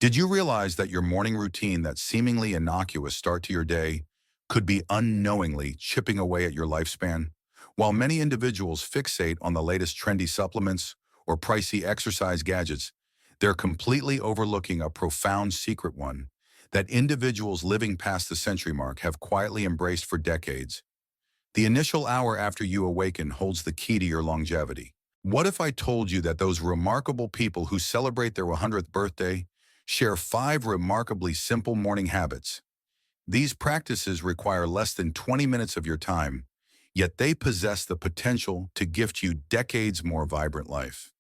Did you realize that your morning routine, that seemingly innocuous start to your day, could be unknowingly chipping away at your lifespan? While many individuals fixate on the latest trendy supplements or pricey exercise gadgets, they're completely overlooking a profound secret one that individuals living past the century mark have quietly embraced for decades. The initial hour after you awaken holds the key to your longevity. What if I told you that those remarkable people who celebrate their 100th birthday share 5 remarkably simple morning habits? These practices require less than 20 minutes of your time, yet they possess the potential to gift you decades more vibrant life.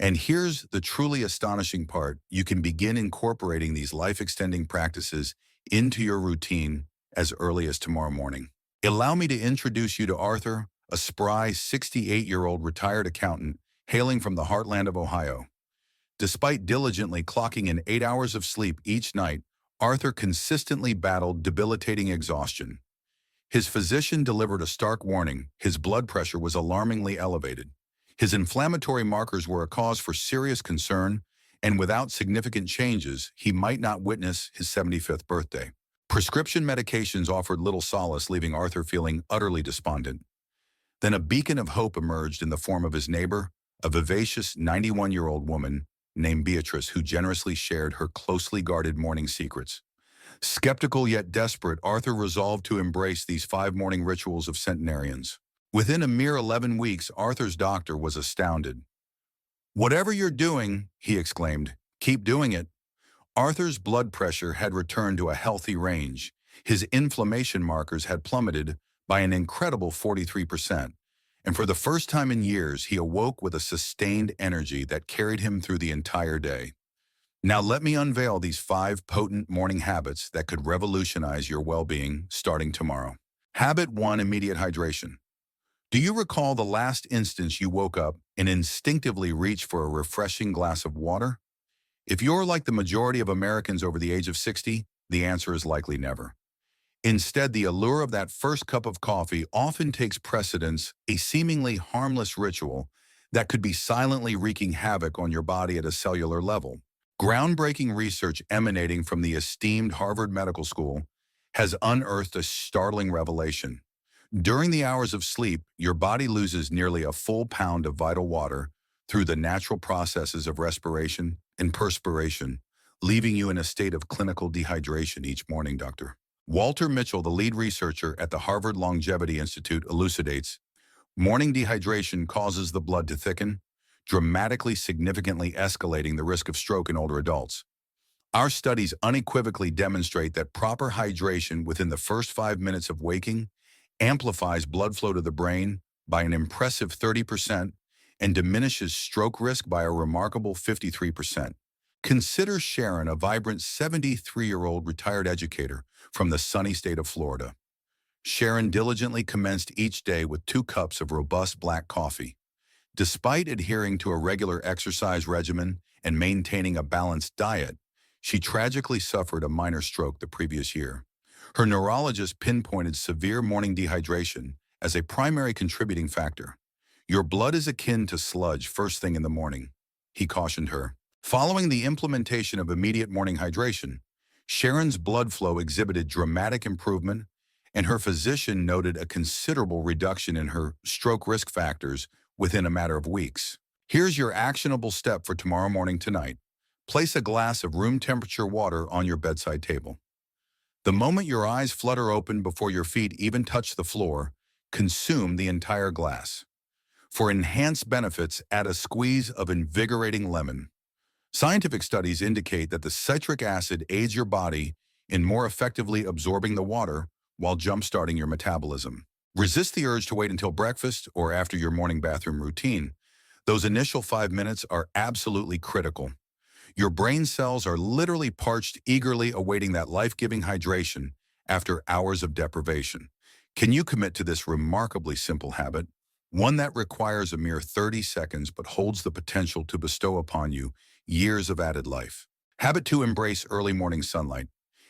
And here's the truly astonishing part. You can begin incorporating these life-extending practices into your routine as early as tomorrow morning. Allow me to introduce you to Arthur, a spry 68-year-old retired accountant hailing from the heartland of Ohio. Despite diligently clocking in 8 hours of sleep each night, Arthur consistently battled debilitating exhaustion. His physician delivered a stark warning. His blood pressure was alarmingly elevated. His inflammatory markers were a cause for serious concern, and without significant changes, he might not witness his 75th birthday. Prescription medications offered little solace, leaving Arthur feeling utterly despondent. Then a beacon of hope emerged in the form of his neighbor, a vivacious 91-year-old woman named Beatrice, who generously shared her closely guarded morning secrets. Skeptical yet desperate, Arthur resolved to embrace these 5 morning rituals of centenarians. Within a mere 11 weeks, Arthur's doctor was astounded. "Whatever you're doing," he exclaimed, "keep doing it." Arthur's blood pressure had returned to a healthy range. His inflammation markers had plummeted by an incredible 43%. And for the first time in years, he awoke with a sustained energy that carried him through the entire day. Now let me unveil these 5 potent morning habits that could revolutionize your well-being starting tomorrow. Habit 1: immediate hydration. Do you recall the last instance you woke up and instinctively reached for a refreshing glass of water? If you're like the majority of Americans over the age of 60, the answer is likely never. Instead, the allure of that first cup of coffee often takes precedence, a seemingly harmless ritual that could be silently wreaking havoc on your body at a cellular level. Groundbreaking research emanating from the esteemed Harvard Medical School has unearthed a startling revelation. During the hours of sleep, your body loses nearly a full pound of vital water through the natural processes of respiration and perspiration, leaving you in a state of clinical dehydration each morning, Dr. Walter Mitchell, the lead researcher at the Harvard Longevity Institute, elucidates, morning dehydration causes the blood to thicken, dramatically significantly escalating the risk of stroke in older adults. Our studies unequivocally demonstrate that proper hydration within the first 5 minutes of waking amplifies blood flow to the brain by an impressive 30% and diminishes stroke risk by a remarkable 53%. Consider Sharon, a vibrant 73-year-old retired educator from the sunny state of Florida. Sharon diligently commenced each day with 2 cups of robust black coffee. Despite adhering to a regular exercise regimen and maintaining a balanced diet, she tragically suffered a minor stroke the previous year. Her neurologist pinpointed severe morning dehydration as a primary contributing factor. "Your blood is akin to sludge first thing in the morning," he cautioned her. Following the implementation of immediate morning hydration, Sharon's blood flow exhibited dramatic improvement, and her physician noted a considerable reduction in her stroke risk factors within a matter of weeks. Here's your actionable step for tomorrow morning tonight. Place a glass of room temperature water on your bedside table. The moment your eyes flutter open before your feet even touch the floor, consume the entire glass. For enhanced benefits, add a squeeze of invigorating lemon. Scientific studies indicate that the citric acid aids your body in more effectively absorbing the water while jump-starting your metabolism. Resist the urge to wait until breakfast or after your morning bathroom routine. Those initial 5 minutes are absolutely critical. Your brain cells are literally parched, eagerly awaiting that life-giving hydration after hours of deprivation. Can you commit to this remarkably simple habit? One that requires a mere 30 seconds but holds the potential to bestow upon you years of added life. Habit 2: embrace early morning sunlight.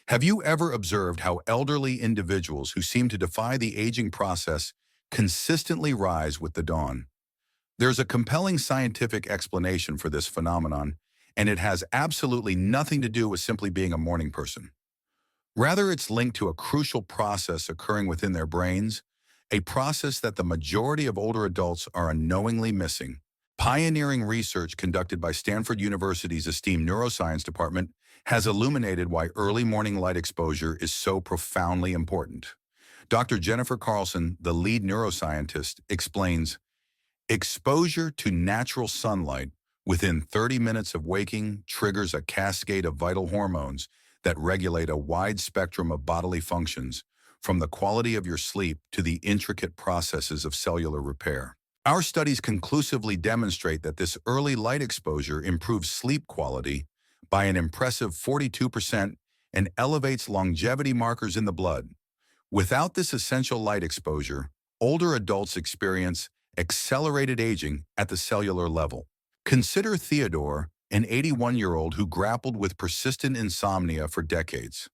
Have you ever observed how elderly individuals who seem to defy the aging process consistently rise with the dawn? There's a compelling scientific explanation for this phenomenon, and it has absolutely nothing to do with simply being a morning person. Rather, it's linked to a crucial process occurring within their brains, a process that the majority of older adults are unknowingly missing. Pioneering research conducted by Stanford University's esteemed neuroscience department has illuminated why early morning light exposure is so profoundly important. Dr. Jennifer Carlson, the lead neuroscientist, explains, exposure to natural sunlight within 30 minutes of waking triggers a cascade of vital hormones that regulate a wide spectrum of bodily functions, from the quality of your sleep to the intricate processes of cellular repair. Our studies conclusively demonstrate that this early light exposure improves sleep quality by an impressive 42% and elevates longevity markers in the blood. Without this essential light exposure, older adults experience accelerated aging at the cellular level. Consider Theodore, an 81-year-old who grappled with persistent insomnia for decades.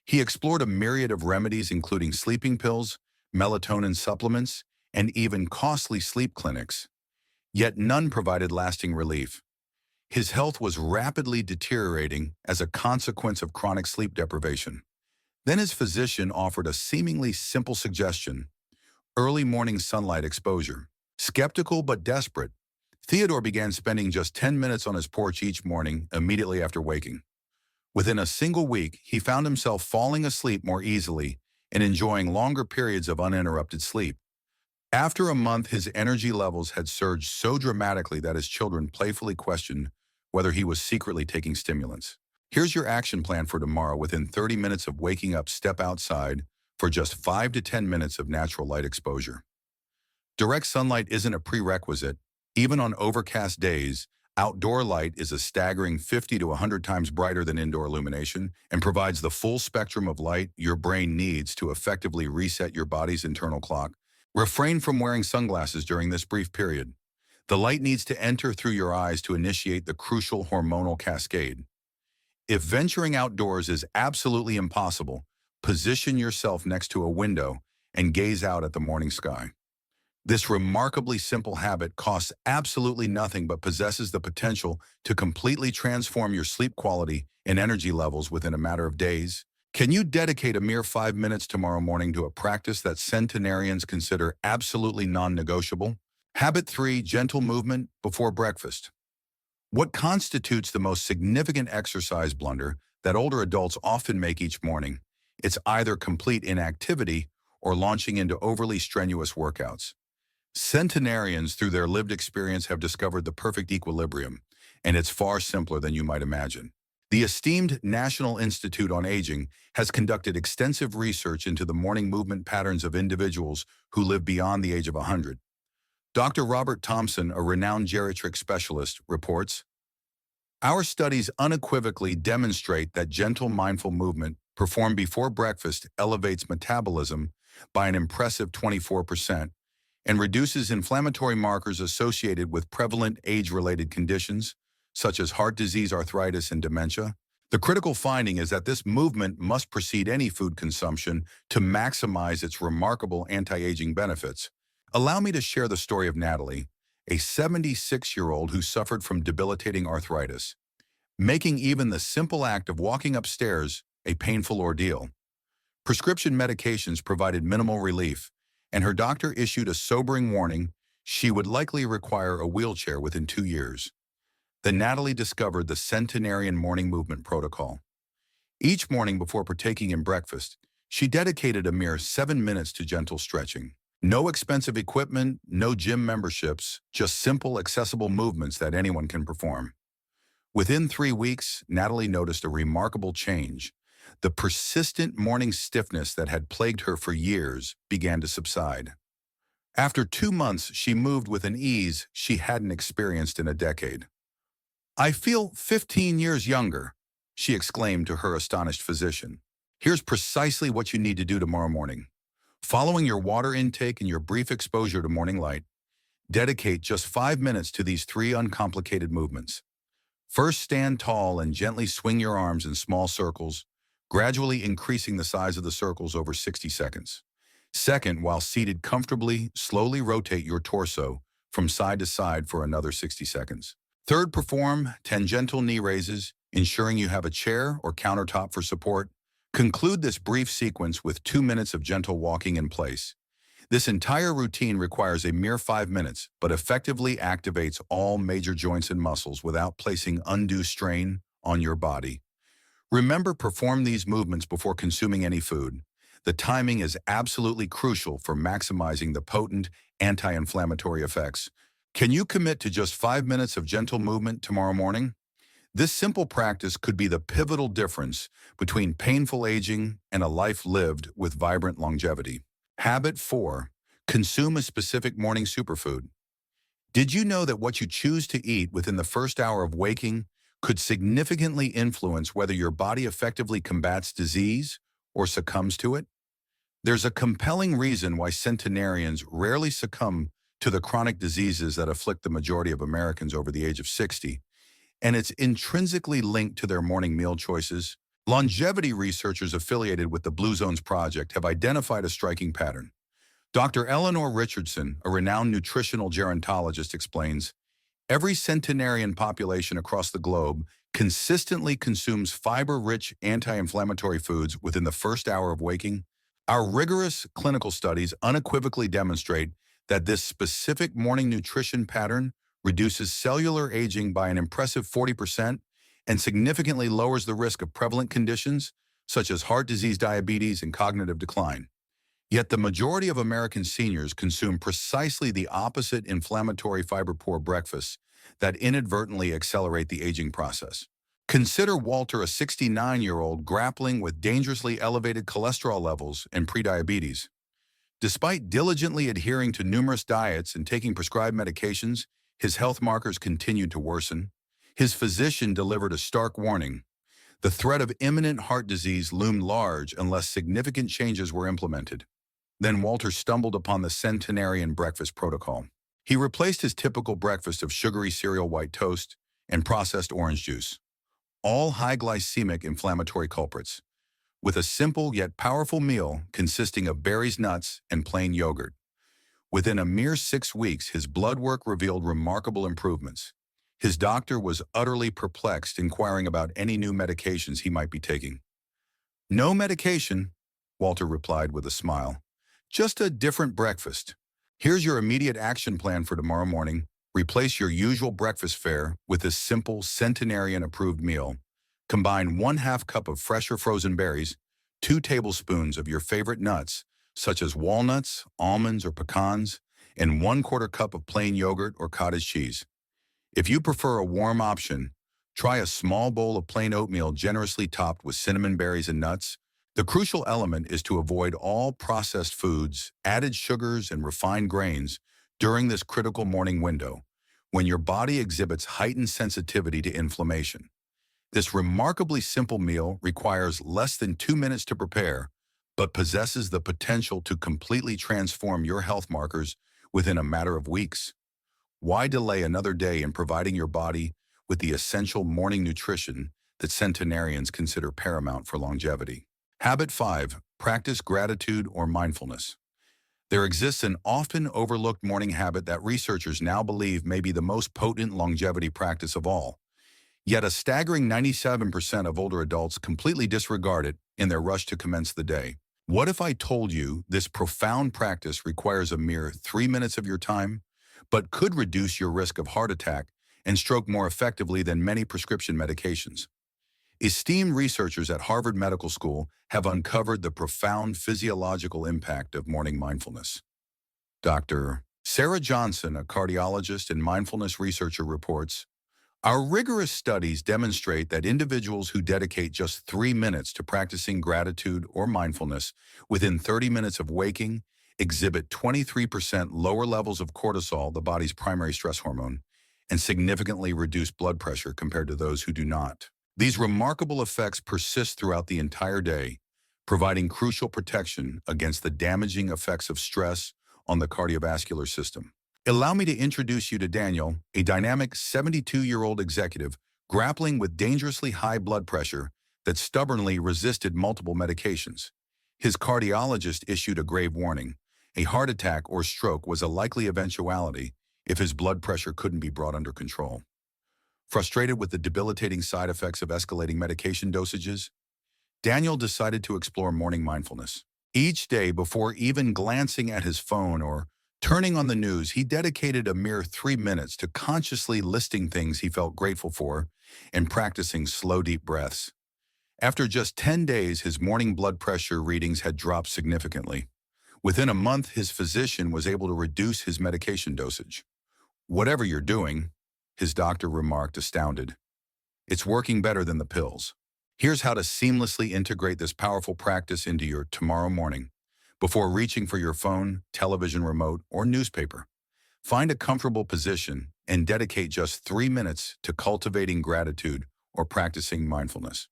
He explored a myriad of remedies including sleeping pills, melatonin supplements, and even costly sleep clinics. Yet none provided lasting relief. His health was rapidly deteriorating as a consequence of chronic sleep deprivation. Then his physician offered a seemingly simple suggestion: early morning sunlight exposure. Skeptical but desperate, Theodore began spending just 10 minutes on his porch each morning immediately after waking. Within a single week, he found himself falling asleep more easily and enjoying longer periods of uninterrupted sleep. After a month, his energy levels had surged so dramatically that his children playfully questioned whether he was secretly taking stimulants. Here's your action plan for tomorrow. Within 30 minutes of waking up, step outside for just 5 to 10 minutes of natural light exposure. Direct sunlight isn't a prerequisite. Even on overcast days, outdoor light is a staggering 50 to 100 times brighter than indoor illumination and provides the full spectrum of light your brain needs to effectively reset your body's internal clock. Refrain from wearing sunglasses during this brief period. The light needs to enter through your eyes to initiate the crucial hormonal cascade. If venturing outdoors is absolutely impossible, position yourself next to a window and gaze out at the morning sky. This remarkably simple habit costs absolutely nothing but possesses the potential to completely transform your sleep quality and energy levels within a matter of days. Can you dedicate a mere 5 minutes tomorrow morning to a practice that centenarians consider absolutely non-negotiable? Habit 3, gentle movement before breakfast. What constitutes the most significant exercise blunder that older adults often make each morning? It's either complete inactivity or launching into overly strenuous workouts. Centenarians, through their lived experience, have discovered the perfect equilibrium, and it's far simpler than you might imagine. The esteemed National Institute on Aging has conducted extensive research into the morning movement patterns of individuals who live beyond the age of 100. Dr. Robert Thompson, a renowned geriatric specialist, reports, our studies unequivocally demonstrate that gentle, mindful movement performed before breakfast elevates metabolism by an impressive 24% and reduces inflammatory markers associated with prevalent age-related conditions, such as heart disease, arthritis, and dementia. The critical finding is that this movement must precede any food consumption to maximize its remarkable anti-aging benefits. Allow me to share the story of Natalie, a 76-year-old who suffered from debilitating arthritis, making even the simple act of walking upstairs a painful ordeal. Prescription medications provided minimal relief, and her doctor issued a sobering warning she would likely require a wheelchair within 2 years. Then Natalie discovered the Centenarian Morning Movement Protocol. Each morning before partaking in breakfast, she dedicated a mere 7 minutes to gentle stretching. No expensive equipment, no gym memberships, just simple, accessible movements that anyone can perform. Within 3 weeks, Natalie noticed a remarkable change. The persistent morning stiffness that had plagued her for years began to subside. After 2 months, she moved with an ease she hadn't experienced in a decade. I feel 15 years younger, she exclaimed to her astonished physician. Here's precisely what you need to do tomorrow morning. Following your water intake and your brief exposure to morning light, dedicate just 5 minutes to these 3 uncomplicated movements. First, stand tall and gently swing your arms in small circles, gradually increasing the size of the circles over 60 seconds. Second, while seated comfortably, slowly rotate your torso from side to side for another 60 seconds. Third, perform 10 gentle knee raises, ensuring you have a chair or countertop for support. Conclude this brief sequence with 2 minutes of gentle walking in place. This entire routine requires a mere 5 minutes, but effectively activates all major joints and muscles without placing undue strain on your body. Remember, perform these movements before consuming any food. The timing is absolutely crucial for maximizing the potent anti-inflammatory effects. Can you commit to just 5 minutes of gentle movement tomorrow morning? This simple practice could be the pivotal difference between painful aging and a life lived with vibrant longevity. Habit 4. Consume a specific morning superfood. Did you know that what you choose to eat within the first hour of waking could significantly influence whether your body effectively combats disease or succumbs to it? There's a compelling reason why centenarians rarely succumb to the chronic diseases that afflict the majority of Americans over the age of 60, and it's intrinsically linked to their morning meal choices. Longevity researchers affiliated with the Blue Zones Project have identified a striking pattern. Dr. Eleanor Richardson, a renowned nutritional gerontologist, explains, every centenarian population across the globe consistently consumes fiber-rich anti-inflammatory foods within the first hour of waking. Our rigorous clinical studies unequivocally demonstrate that this specific morning nutrition pattern reduces cellular aging by an impressive 40% and significantly lowers the risk of prevalent conditions such as heart disease, diabetes, and cognitive decline. Yet the majority of American seniors consume precisely the opposite inflammatory fiber-poor breakfasts that inadvertently accelerate the aging process. Consider Walter, a 69-year-old grappling with dangerously elevated cholesterol levels and prediabetes. Despite diligently adhering to numerous diets and taking prescribed medications, his health markers continued to worsen. His physician delivered a stark warning. The threat of imminent heart disease loomed large unless significant changes were implemented. Then Walter stumbled upon the centenarian breakfast protocol. He replaced his typical breakfast of sugary cereal, white toast, and processed orange juice, all high glycemic inflammatory culprits, with a simple yet powerful meal consisting of berries, nuts, and plain yogurt. Within a mere 6 weeks, his blood work revealed remarkable improvements. His doctor was utterly perplexed, inquiring about any new medications he might be taking. "No medication," Walter replied with a smile. "Just a different breakfast. Here's your immediate action plan for tomorrow morning. Replace your usual breakfast fare with this simple centenarian-approved meal. Combine 1/2 cup of fresh or frozen berries, 2 tablespoons of your favorite nuts, such as walnuts, almonds, or pecans, and 1/4 cup of plain yogurt or cottage cheese. If you prefer a warm option, try a small bowl of plain oatmeal generously topped with cinnamon berries and nuts. The crucial element is to avoid all processed foods, added sugars, and refined grains during this critical morning window, when your body exhibits heightened sensitivity to inflammation. This remarkably simple meal requires less than 2 minutes to prepare, but possesses the potential to completely transform your health markers within a matter of weeks. Why delay another day in providing your body with the essential morning nutrition that centenarians consider paramount for longevity? Habit 5. Practice gratitude or mindfulness. There exists an often overlooked morning habit that researchers now believe may be the most potent longevity practice of all. Yet a staggering 97% of older adults completely disregard it in their rush to commence the day. What if I told you this profound practice requires a mere 3 minutes of your time, but could reduce your risk of heart attack and stroke more effectively than many prescription medications? Esteemed researchers at Harvard Medical School have uncovered the profound physiological impact of morning mindfulness. Dr. Sarah Johnson, a cardiologist and mindfulness researcher, reports, our rigorous studies demonstrate that individuals who dedicate just 3 minutes to practicing gratitude or mindfulness within 30 minutes of waking exhibit 23% lower levels of cortisol, the body's primary stress hormone, and significantly reduced blood pressure compared to those who do not. These remarkable effects persist throughout the entire day, providing crucial protection against the damaging effects of stress on the cardiovascular system. Allow me to introduce you to Daniel, a dynamic 72-year-old executive grappling with dangerously high blood pressure that stubbornly resisted multiple medications. His cardiologist issued a grave warning. A heart attack or stroke was a likely eventuality if his blood pressure couldn't be brought under control. Frustrated with the debilitating side effects of escalating medication dosages, Daniel decided to explore morning mindfulness. Each day, before even glancing at his phone or turning on the news, he dedicated a mere 3 minutes to consciously listing things he felt grateful for and practicing slow, deep breaths. After just 10 days, his morning blood pressure readings had dropped significantly. Within a month, his physician was able to reduce his medication dosage. "Whatever you're doing," his doctor remarked, astounded, "it's working better than the pills." Here's how to seamlessly integrate this powerful practice into your tomorrow morning. Before reaching for your phone, television remote, or newspaper, find a comfortable position and dedicate just 3 minutes to cultivating gratitude or practicing mindfulness.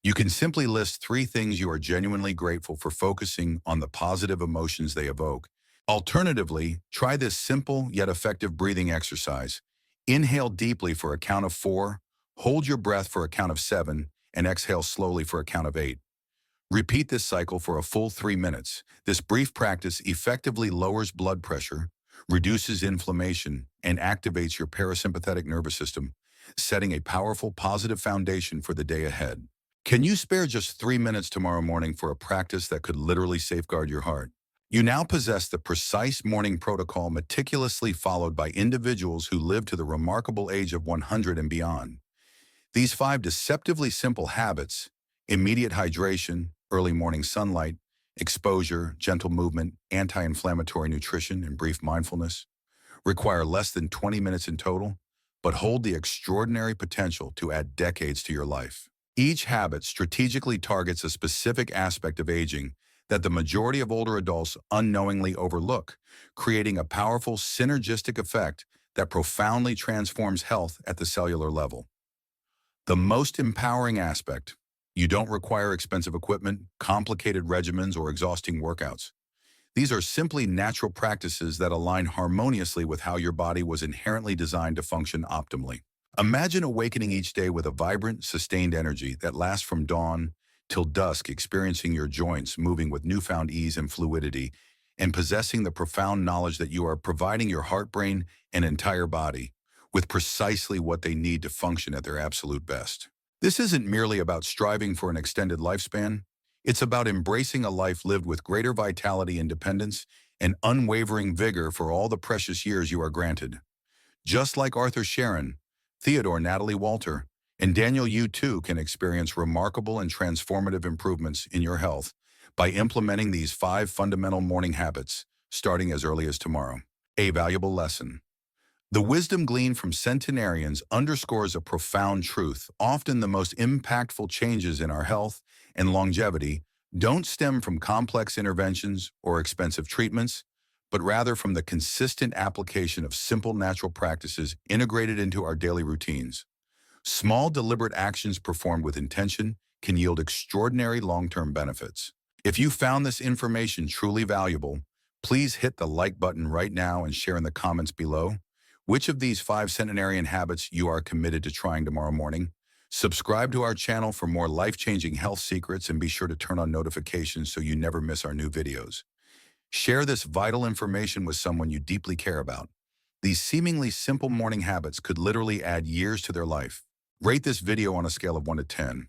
You can simply list 3 things you are genuinely grateful for, focusing on the positive emotions they evoke. Alternatively, try this simple yet effective breathing exercise. Inhale deeply for a count of 4, hold your breath for a count of 7, and exhale slowly for a count of 8. Repeat this cycle for a full 3 minutes. This brief practice effectively lowers blood pressure, reduces inflammation, and activates your parasympathetic nervous system, setting a powerful positive foundation for the day ahead. Can you spare just 3 minutes tomorrow morning for a practice that could literally safeguard your heart? You now possess the precise morning protocol meticulously followed by individuals who live to the remarkable age of 100 and beyond. These 5 deceptively simple habits, immediate hydration, early morning sunlight, exposure, gentle movement, anti-inflammatory nutrition, and brief mindfulness, require less than 20 minutes in total, but hold the extraordinary potential to add decades to your life. Each habit strategically targets a specific aspect of aging that the majority of older adults unknowingly overlook, creating a powerful synergistic effect that profoundly transforms health at the cellular level. The most empowering aspect: you don't require expensive equipment, complicated regimens, or exhausting workouts. These are simply natural practices that align harmoniously with how your body was inherently designed to function optimally. Imagine awakening each day with a vibrant, sustained energy that lasts from dawn till dusk, experiencing your joints moving with newfound ease and fluidity, and possessing the profound knowledge that you are providing your heart, brain, and entire body with precisely what they need to function at their absolute best. This isn't merely about striving for an extended lifespan. It's about embracing a life lived with greater vitality, independence, and unwavering vigor for all the precious years you are granted. Just like Arthur Sharon, Theodore Natalie Walter, and Daniel, you too can experience remarkable and transformative improvements in your health by implementing these 5 fundamental morning habits, starting as early as tomorrow. A valuable lesson. The wisdom gleaned from centenarians underscores a profound truth. Often the most impactful changes in our health and longevity don't stem from complex interventions or expensive treatments, but rather from the consistent application of simple natural practices integrated into our daily routines. Small, deliberate actions performed with intention can yield extraordinary long-term benefits. If you found this information truly valuable, please hit the like button right now and share in the comments below which of these 5 centenarian habits you are committed to trying tomorrow morning. Subscribe to our channel for more life-changing health secrets, and be sure to turn on notifications so you never miss our new videos. Share this vital information with someone you deeply care about. These seemingly simple morning habits could literally add years to their life. Rate this video on a scale of 1 to 10.